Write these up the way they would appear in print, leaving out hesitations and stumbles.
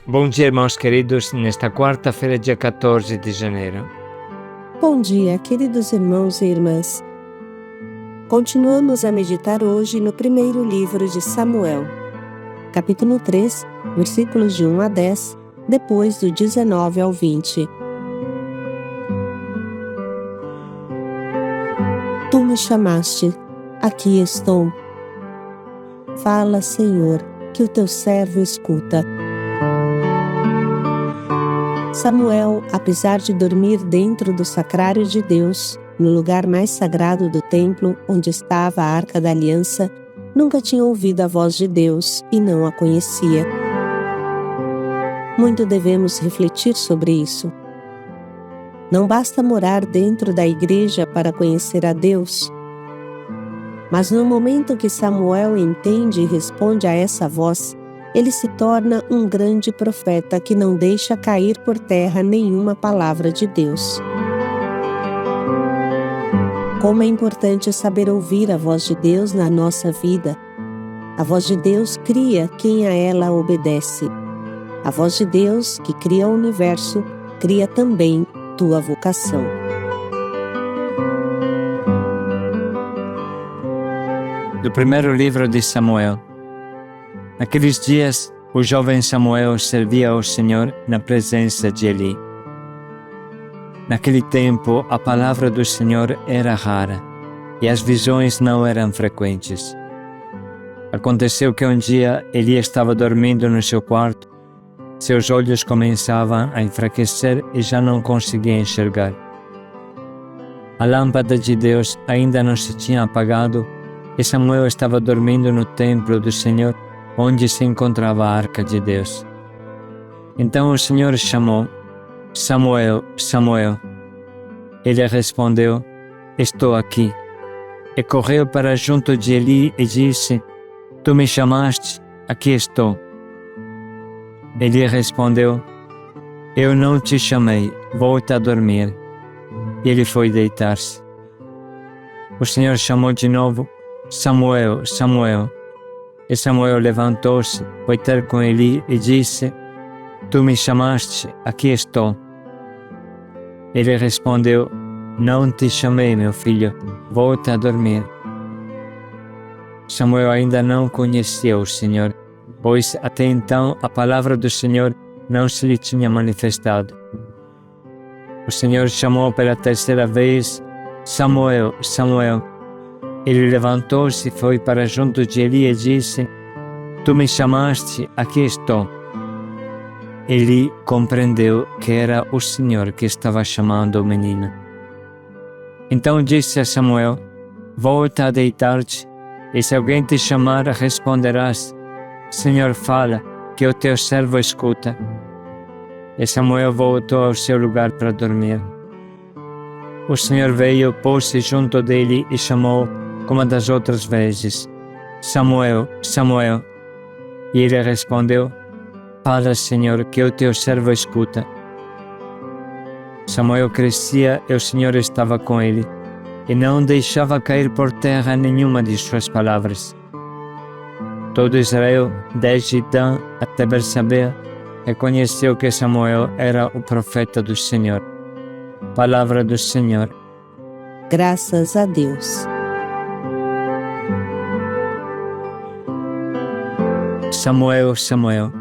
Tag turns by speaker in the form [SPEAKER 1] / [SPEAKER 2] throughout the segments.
[SPEAKER 1] Bom dia, irmãos queridos, nesta quarta-feira, dia 14 de janeiro.
[SPEAKER 2] Bom dia, queridos irmãos e irmãs. Continuamos a meditar hoje no primeiro livro de Samuel, capítulo 3, versículos de 1 a 10, depois do 19 ao 20. Tu me chamaste, aqui estou. Fala, Senhor, que o teu servo escuta. Samuel, apesar de dormir dentro do sacrário de Deus, no lugar mais sagrado do templo, onde estava a Arca da Aliança, nunca tinha ouvido a voz de Deus e não a conhecia. Muito devemos refletir sobre isso. Não basta morar dentro da igreja para conhecer a Deus. Mas no momento que Samuel entende e responde a essa voz, ele se torna um grande profeta que não deixa cair por terra nenhuma palavra de Deus. Como é importante saber ouvir a voz de Deus na nossa vida. A voz de Deus cria quem a ela obedece. A voz de Deus, que cria o universo, cria também tua vocação.
[SPEAKER 1] Do primeiro livro de Samuel. Naqueles dias, o jovem Samuel servia ao Senhor na presença de Eli. Naquele tempo, a palavra do Senhor era rara e as visões não eram frequentes. Aconteceu que um dia Eli estava dormindo no seu quarto. Seus olhos começavam a enfraquecer e já não conseguia enxergar. A lâmpada de Deus ainda não se tinha apagado e Samuel estava dormindo no templo do Senhor, onde se encontrava a Arca de Deus. Então o Senhor chamou: Samuel, Samuel. Ele respondeu: Estou aqui. E correu para junto de Eli e disse: Tu me chamaste, aqui estou. Eli respondeu: Eu não te chamei, volta a dormir. E ele foi deitar-se. O Senhor chamou de novo: Samuel, Samuel. E Samuel levantou-se, foi ter com Eli e disse: Tu me chamaste, aqui estou. Ele respondeu: Não te chamei, meu filho, volta a dormir. Samuel ainda não conhecia o Senhor, pois até então a palavra do Senhor não se lhe tinha manifestado. O Senhor chamou pela terceira vez: Samuel, Samuel. Ele levantou-se, foi para junto de Eli e disse: Tu me chamaste, aqui estou. Eli compreendeu que era o Senhor que estava chamando o menino. Então disse a Samuel: Volta a deitar-te, e se alguém te chamar, responderás: Senhor, fala, que o teu servo escuta. E Samuel voltou ao seu lugar para dormir. O Senhor veio, pôs-se junto dele e chamou, como das outras vezes: Samuel, Samuel. E ele respondeu: Fala, Senhor, que o teu servo escuta. Samuel crescia e o Senhor estava com ele, e não deixava cair por terra nenhuma de suas palavras. Todo Israel, desde Dan até Bersabé, reconheceu que Samuel era o profeta do Senhor. Palavra do Senhor.
[SPEAKER 2] Graças a Deus.
[SPEAKER 1] Samuel, Samuel.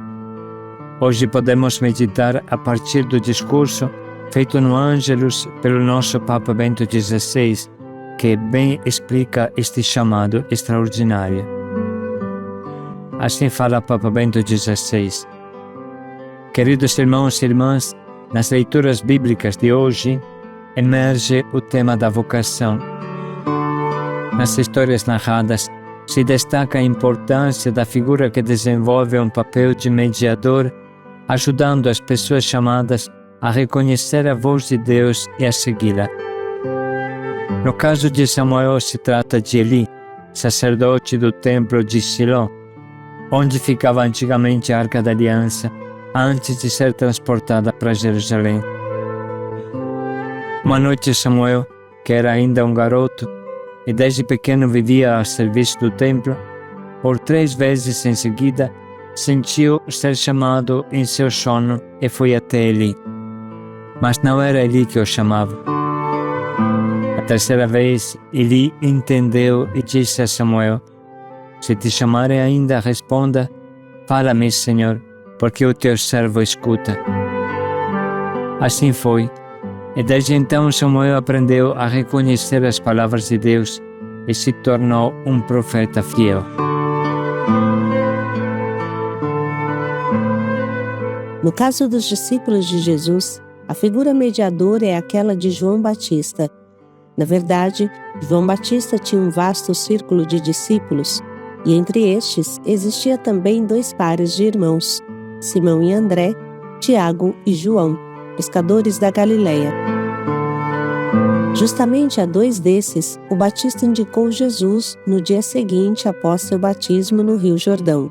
[SPEAKER 1] Hoje podemos meditar a partir do discurso feito no Ângelus pelo nosso Papa Bento XVI, que bem explica este chamado extraordinário. Assim fala Papa Bento XVI. Queridos irmãos e irmãs, nas leituras bíblicas de hoje, emerge o tema da vocação. Nas histórias narradas, se destaca a importância da figura que desenvolve um papel de mediador, ajudando as pessoas chamadas a reconhecer a voz de Deus e a segui-la. No caso de Samuel, se trata de Eli, sacerdote do templo de Siló, onde ficava antigamente a Arca da Aliança, antes de ser transportada para Jerusalém. Uma noite Samuel, que era ainda um garoto, e desde pequeno vivia a serviço do templo, por 3 vezes em seguida sentiu ser chamado em seu sono e foi até Eli. Mas não era Eli que o chamava. A terceira vez, Eli entendeu e disse a Samuel: Se te chamarem ainda, responda: Fala-me, Senhor, porque o teu servo escuta. Assim foi, e desde então Samuel aprendeu a reconhecer as palavras de Deus e se tornou um profeta fiel.
[SPEAKER 2] No caso dos discípulos de Jesus, a figura mediadora é aquela de João Batista. Na verdade, João Batista tinha um vasto círculo de discípulos, e entre estes existia também 2 pares de irmãos, Simão e André, Tiago e João, pescadores da Galileia. Justamente a 2 desses, o Batista indicou Jesus no dia seguinte após seu batismo no Rio Jordão.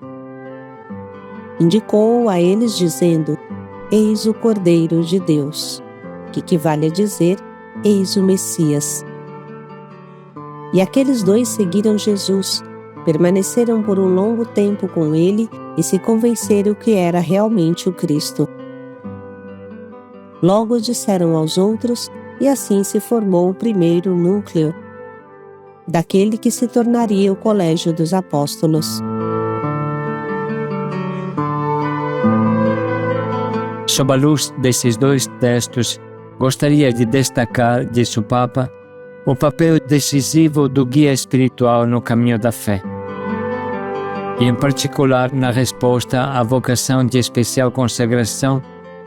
[SPEAKER 2] Indicou-o a eles dizendo: Eis o Cordeiro de Deus, que equivale a dizer: Eis o Messias. E aqueles 2 seguiram Jesus, permaneceram por um longo tempo com ele e se convenceram que era realmente o Cristo. Logo disseram aos outros, e assim se formou o primeiro núcleo daquele que se tornaria o Colégio dos Apóstolos.
[SPEAKER 1] Sob a luz desses 2 textos, gostaria de destacar, disse o Papa, o papel decisivo do guia espiritual no caminho da fé, e em particular na resposta à vocação de especial consagração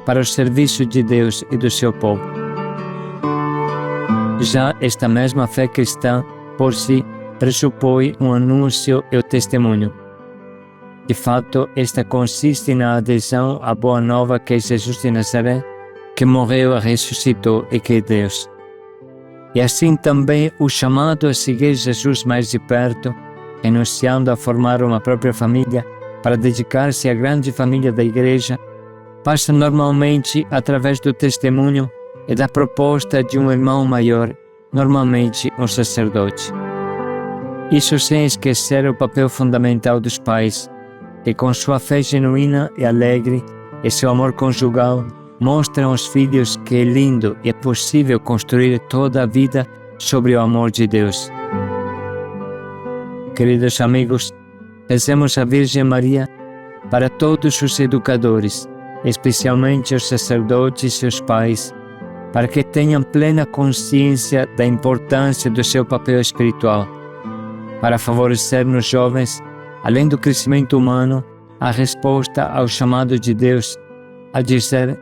[SPEAKER 1] para o serviço de Deus e do seu povo. Já esta mesma fé cristã, por si, pressupõe um anúncio e o testemunho. De fato, esta consiste na adesão à boa nova que é Jesus de Nazaré, que morreu e ressuscitou e que é Deus. E assim também o chamado a seguir Jesus mais de perto, renunciando a formar uma própria família para dedicar-se à grande família da Igreja, passa normalmente através do testemunho e da proposta de um irmão maior, normalmente um sacerdote. Isso sem esquecer o papel fundamental dos pais, que com sua fé genuína e alegre e seu amor conjugal mostram aos filhos que é lindo e é possível construir toda a vida sobre o amor de Deus. Queridos amigos, rezemos a Virgem Maria para todos os educadores, especialmente os sacerdotes e os pais, para que tenham plena consciência da importância do seu papel espiritual, para favorecer nos jovens, além do crescimento humano, a resposta ao chamado de Deus, a dizer: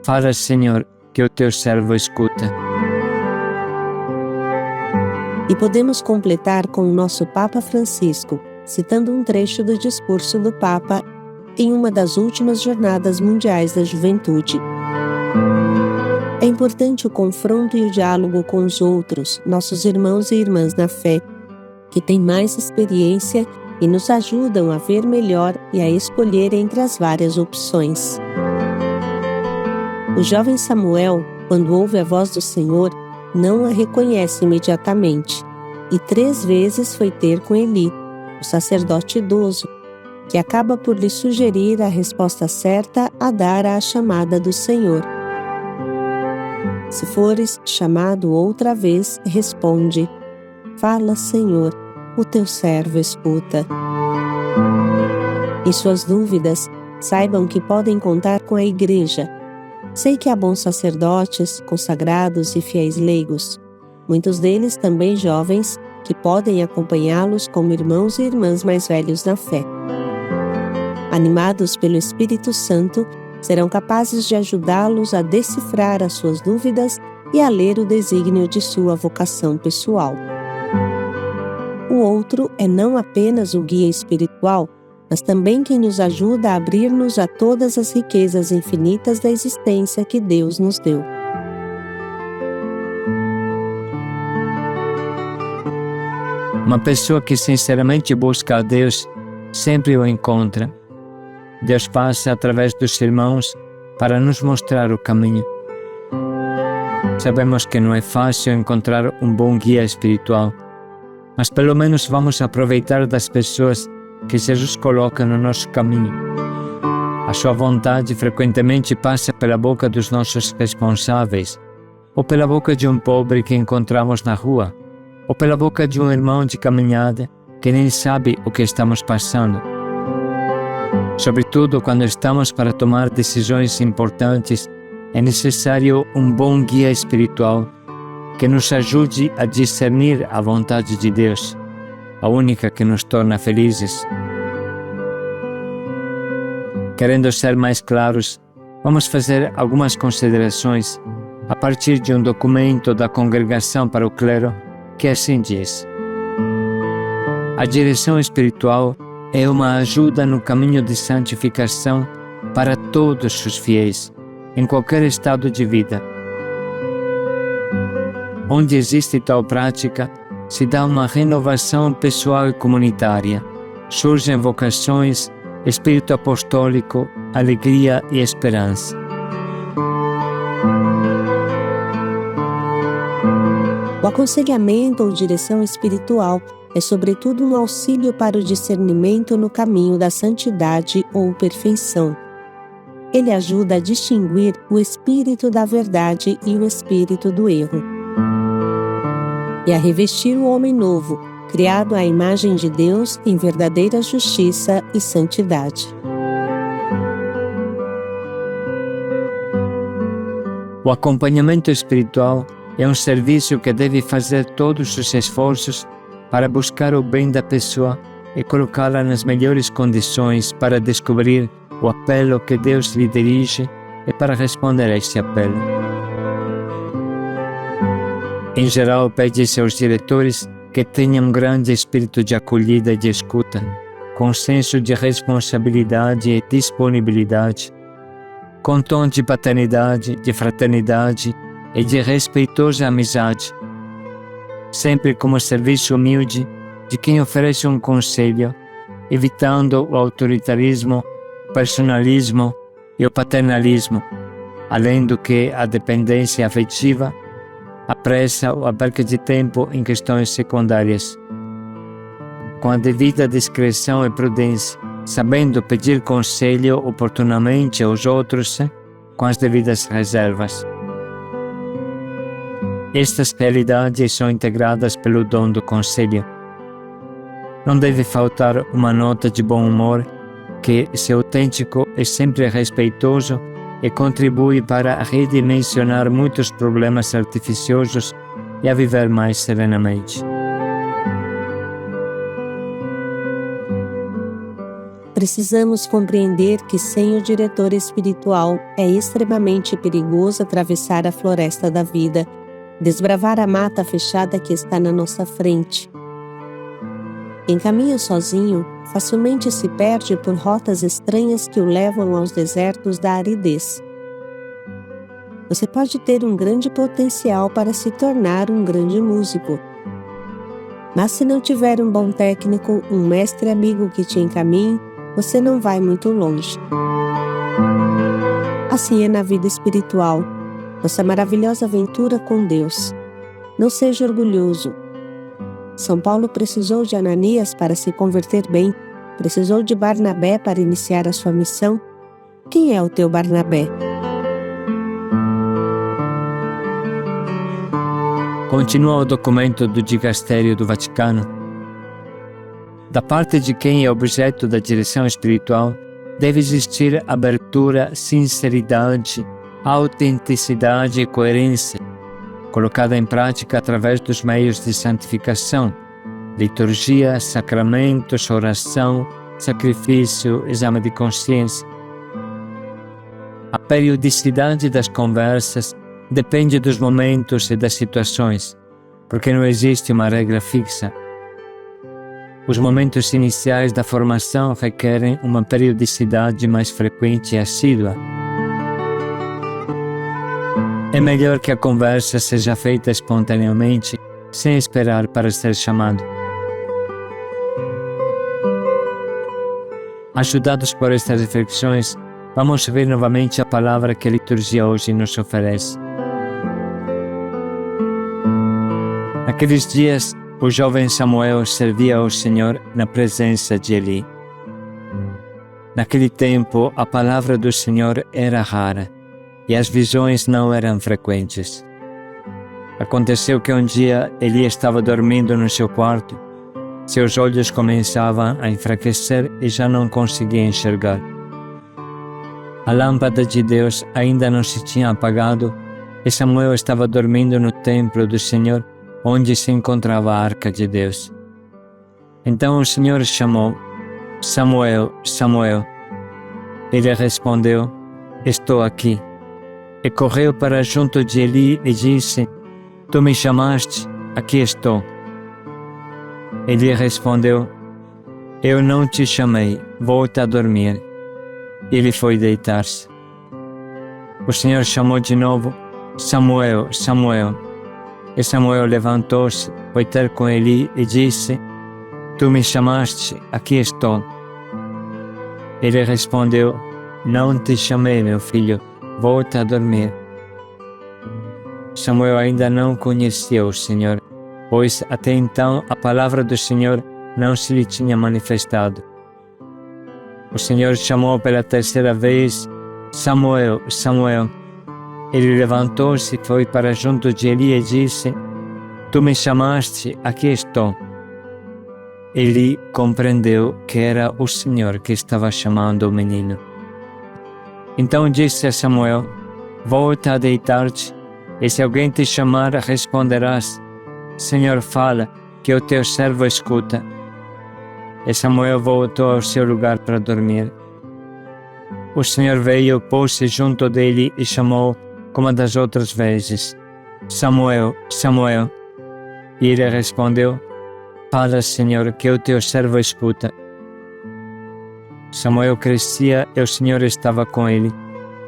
[SPEAKER 1] Fala, Senhor, que o teu servo escuta.
[SPEAKER 2] E podemos completar com o nosso Papa Francisco, citando um trecho do discurso do Papa em uma das últimas Jornadas Mundiais da Juventude. É importante o confronto e o diálogo com os outros, nossos irmãos e irmãs na fé, que têm mais experiência e nos ajudam a ver melhor e a escolher entre as várias opções. O jovem Samuel, quando ouve a voz do Senhor, não a reconhece imediatamente, e 3 vezes foi ter com Eli, o sacerdote idoso, que acaba por lhe sugerir a resposta certa a dar à chamada do Senhor. Se fores chamado outra vez, responde: Fala, Senhor, o teu servo escuta. Em suas dúvidas, saibam que podem contar com a Igreja. Sei que há bons sacerdotes, consagrados e fiéis leigos, muitos deles também jovens, que podem acompanhá-los como irmãos e irmãs mais velhos na fé. Animados pelo Espírito Santo, serão capazes de ajudá-los a decifrar as suas dúvidas e a ler o desígnio de sua vocação pessoal. O outro é não apenas o guia espiritual, mas também quem nos ajuda a abrir-nos a todas as riquezas infinitas da existência que Deus nos deu.
[SPEAKER 1] Uma pessoa que sinceramente busca a Deus sempre o encontra. Deus passa através dos irmãos para nos mostrar o caminho. Sabemos que não é fácil encontrar um bom guia espiritual, mas pelo menos vamos aproveitar das pessoas que Jesus coloca no nosso caminho. A sua vontade frequentemente passa pela boca dos nossos responsáveis, ou pela boca de um pobre que encontramos na rua, ou pela boca de um irmão de caminhada que nem sabe o que estamos passando. Sobretudo quando estamos para tomar decisões importantes, é necessário um bom guia espiritual que nos ajude a discernir a vontade de Deus, a única que nos torna felizes. Querendo ser mais claros, vamos fazer algumas considerações a partir de um documento da Congregação para o Clero que assim diz: a direção espiritual é uma ajuda no caminho de santificação para todos os fiéis, em qualquer estado de vida. Onde existe tal prática, se dá uma renovação pessoal e comunitária, surgem vocações, espírito apostólico, alegria e esperança.
[SPEAKER 2] O aconselhamento ou direção espiritual é sobretudo um auxílio para o discernimento no caminho da santidade ou perfeição. Ele ajuda a distinguir o espírito da verdade e o espírito do erro, e a revestir o homem novo, criado à imagem de Deus em verdadeira justiça e santidade.
[SPEAKER 1] O acompanhamento espiritual é um serviço que deve fazer todos os esforços para buscar o bem da pessoa e colocá-la nas melhores condições para descobrir o apelo que Deus lhe dirige e para responder a esse apelo. Em geral, pede-se aos diretores que tenham um grande espírito de acolhida e de escuta, com senso de responsabilidade e disponibilidade, com tom de paternidade, de fraternidade e de respeitosa amizade, sempre como serviço humilde de quem oferece um conselho, evitando o autoritarismo, o personalismo e o paternalismo, além do que a dependência afetiva, a pressa ou a perca de tempo em questões secundárias. Com a devida discrição e prudência, sabendo pedir conselho oportunamente aos outros, com as devidas reservas. Estas realidades são integradas pelo dom do conselho. Não deve faltar uma nota de bom humor que, se autêntico, é sempre respeitoso e contribui para redimensionar muitos problemas artificiosos e a viver mais serenamente.
[SPEAKER 2] Precisamos compreender que sem o diretor espiritual é extremamente perigoso atravessar a floresta da vida, desbravar a mata fechada que está na nossa frente. Em caminho sozinho, facilmente se perde por rotas estranhas que o levam aos desertos da aridez. Você pode ter um grande potencial para se tornar um grande músico, mas se não tiver um bom técnico, um mestre amigo que te encaminhe, você não vai muito longe. Assim é na vida espiritual, nossa maravilhosa aventura com Deus. Não seja orgulhoso. São Paulo precisou de Ananias para se converter bem, precisou de Barnabé para iniciar a sua missão. Quem é o teu Barnabé?
[SPEAKER 1] Continua o documento do Digastério do Vaticano. Da parte de quem é objeto da direção espiritual, deve existir abertura, sinceridade, autenticidade e coerência, colocada em prática através dos meios de santificação, liturgia, sacramentos, oração, sacrifício, exame de consciência. A periodicidade das conversas depende dos momentos e das situações, porque não existe uma regra fixa. Os momentos iniciais da formação requerem uma periodicidade mais frequente e assídua. É melhor que a conversa seja feita espontaneamente, sem esperar para ser chamado. Ajudados por estas reflexões, vamos ver novamente a palavra que a liturgia hoje nos oferece. Naqueles dias, o jovem Samuel servia ao Senhor na presença de Eli. Naquele tempo, a palavra do Senhor era rara e as visões não eram frequentes. Aconteceu que um dia Eli estava dormindo no seu quarto. Seus olhos começavam a enfraquecer e já não conseguia enxergar. A lâmpada de Deus ainda não se tinha apagado e Samuel estava dormindo no templo do Senhor, onde se encontrava a arca de Deus. Então o Senhor chamou: Samuel, Samuel. Ele respondeu: Estou aqui. E correu para junto de Eli e disse: Tu me chamaste, aqui estou. Ele respondeu: Eu não te chamei, volta a dormir. Ele foi deitar-se. O Senhor chamou de novo: Samuel, Samuel. E Samuel levantou-se, foi ter com Eli e disse: Tu me chamaste, aqui estou. Ele respondeu: Não te chamei, meu filho, volta a dormir. Samuel ainda não conhecia o Senhor, pois até então a palavra do Senhor não se lhe tinha manifestado. O Senhor chamou pela terceira vez: Samuel, Samuel. Ele levantou-se, foi para junto de Eli e disse: Tu me chamaste, aqui estou. Eli compreendeu que era o Senhor que estava chamando o menino. Então disse a Samuel: Volta a deitar-te, e se alguém te chamar, responderás: Senhor, fala, que o teu servo escuta. E Samuel voltou ao seu lugar para dormir. O Senhor veio, pôs-se junto dele e chamou, como das outras vezes: Samuel, Samuel. E ele respondeu: Fala, Senhor, que o teu servo escuta. Samuel crescia e o Senhor estava com ele,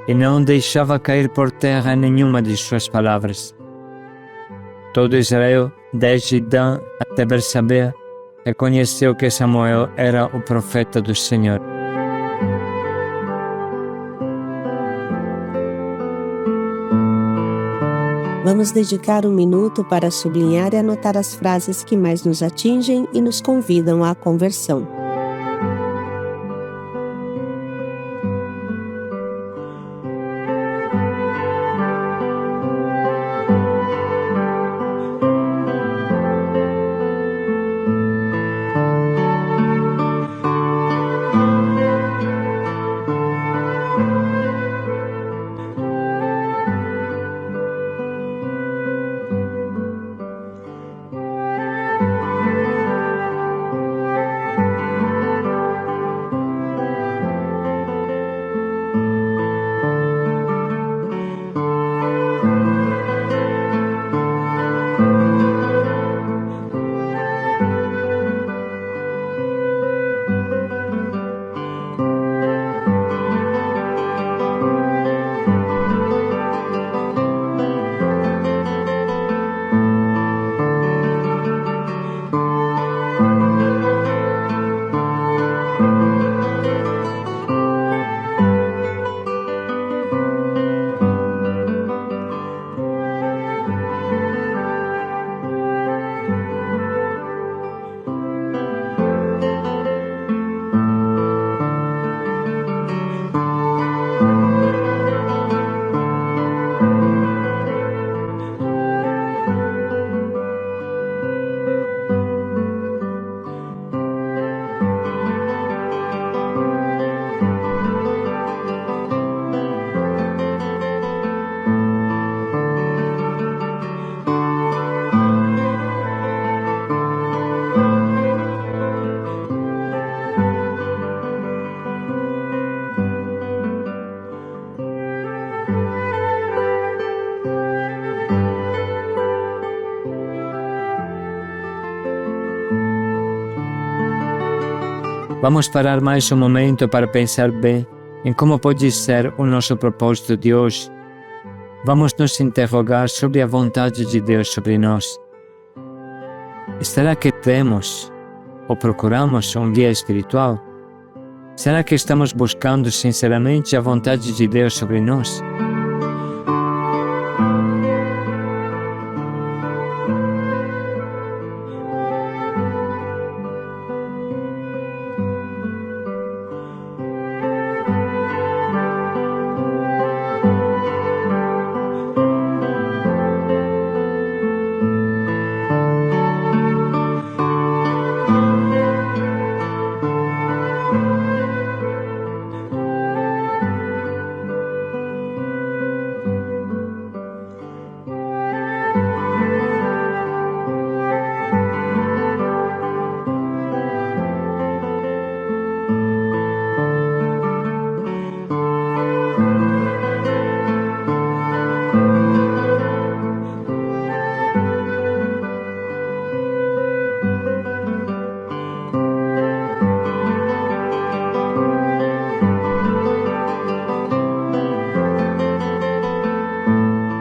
[SPEAKER 1] e não deixava cair por terra nenhuma de suas palavras. Todo Israel, desde Dan até Bersabé, reconheceu que Samuel era o profeta do Senhor.
[SPEAKER 2] Vamos dedicar um minuto para sublinhar e anotar as frases que mais nos atingem e nos convidam à conversão.
[SPEAKER 1] Vamos parar mais um momento para pensar bem em como pode ser o nosso propósito de hoje. Vamos nos interrogar sobre a vontade de Deus sobre nós. Será que temos ou procuramos um guia espiritual? Será que estamos buscando sinceramente a vontade de Deus sobre nós?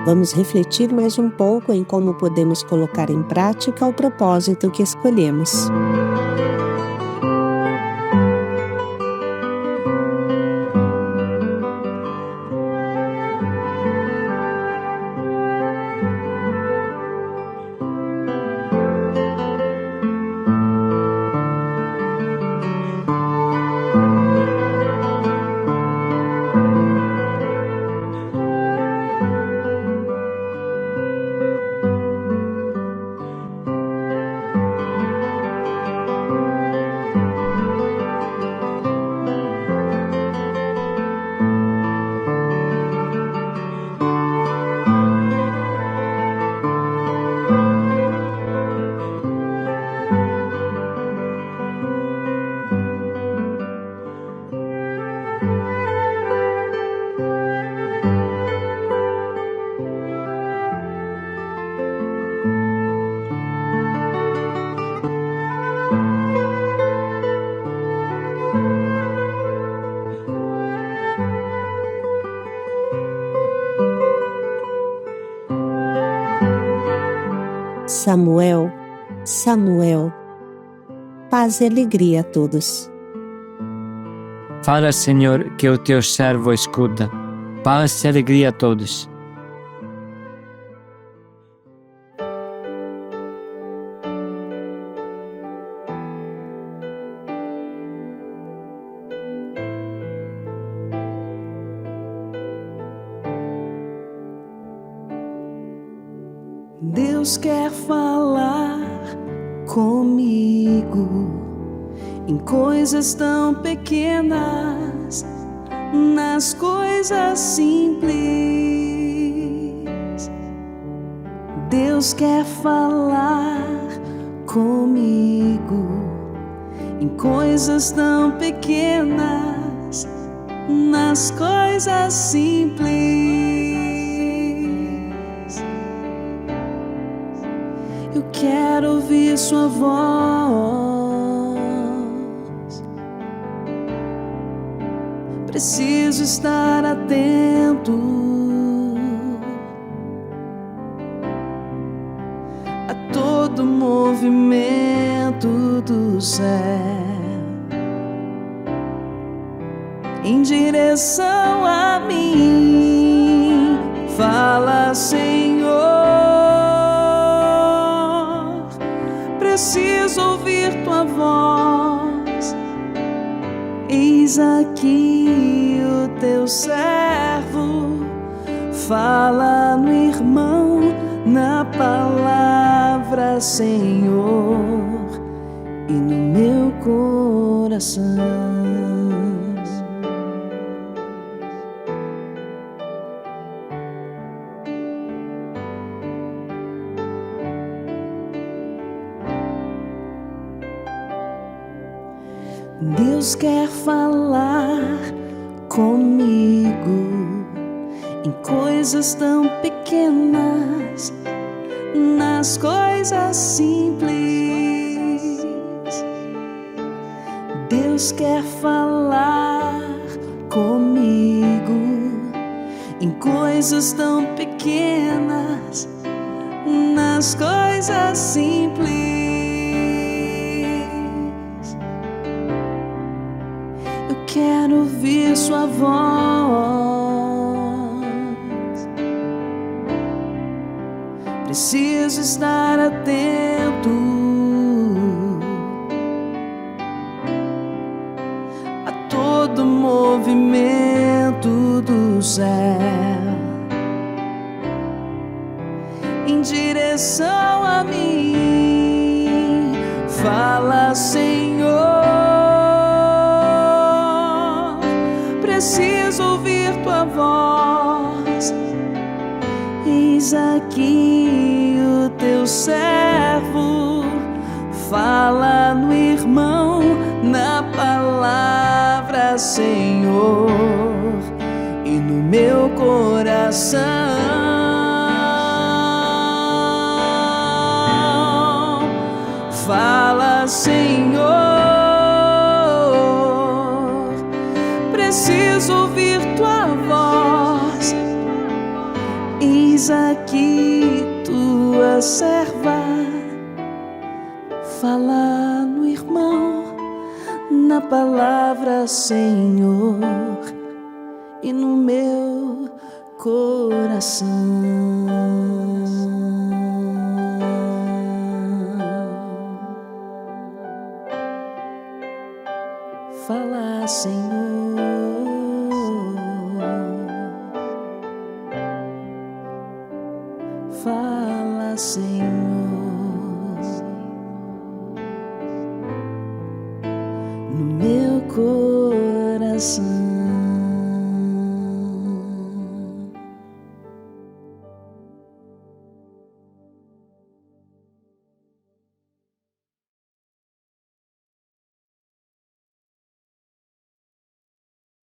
[SPEAKER 2] Vamos refletir mais um pouco em como podemos colocar em prática o propósito que escolhemos. Samuel, Samuel, paz e alegria a todos.
[SPEAKER 1] Fala, Senhor, que o teu servo escuta. Paz e alegria a todos.
[SPEAKER 3] Deus quer falar comigo em coisas tão pequenas, nas coisas simples. Deus quer falar comigo em coisas tão pequenas, nas coisas simples. Eu quero ouvir sua voz. Preciso estar atento a todo movimento do céu em direção a mim. Fala, Senhor. Preciso ouvir tua voz. Eis aqui o teu servo. Fala no irmão, na palavra, Senhor, e no meu coração. Deus quer falar comigo em coisas tão pequenas, nas coisas simples. Deus quer falar comigo em coisas tão pequenas, nas coisas simples. Quero ouvir sua voz. Preciso estar atento a todo movimento do céu em direção a mim. Fala, Senhor. Preciso ouvir tua voz. Eis aqui o teu servo. Fala no irmão, na palavra, Senhor, e no meu coração. Fala, Senhor. Preciso ouvir tua voz. Eis Eis aqui tua serva, fala no irmão, na palavra, Senhor, e no meu coração. Fala, Senhor, fala, Senhor, no meu coração.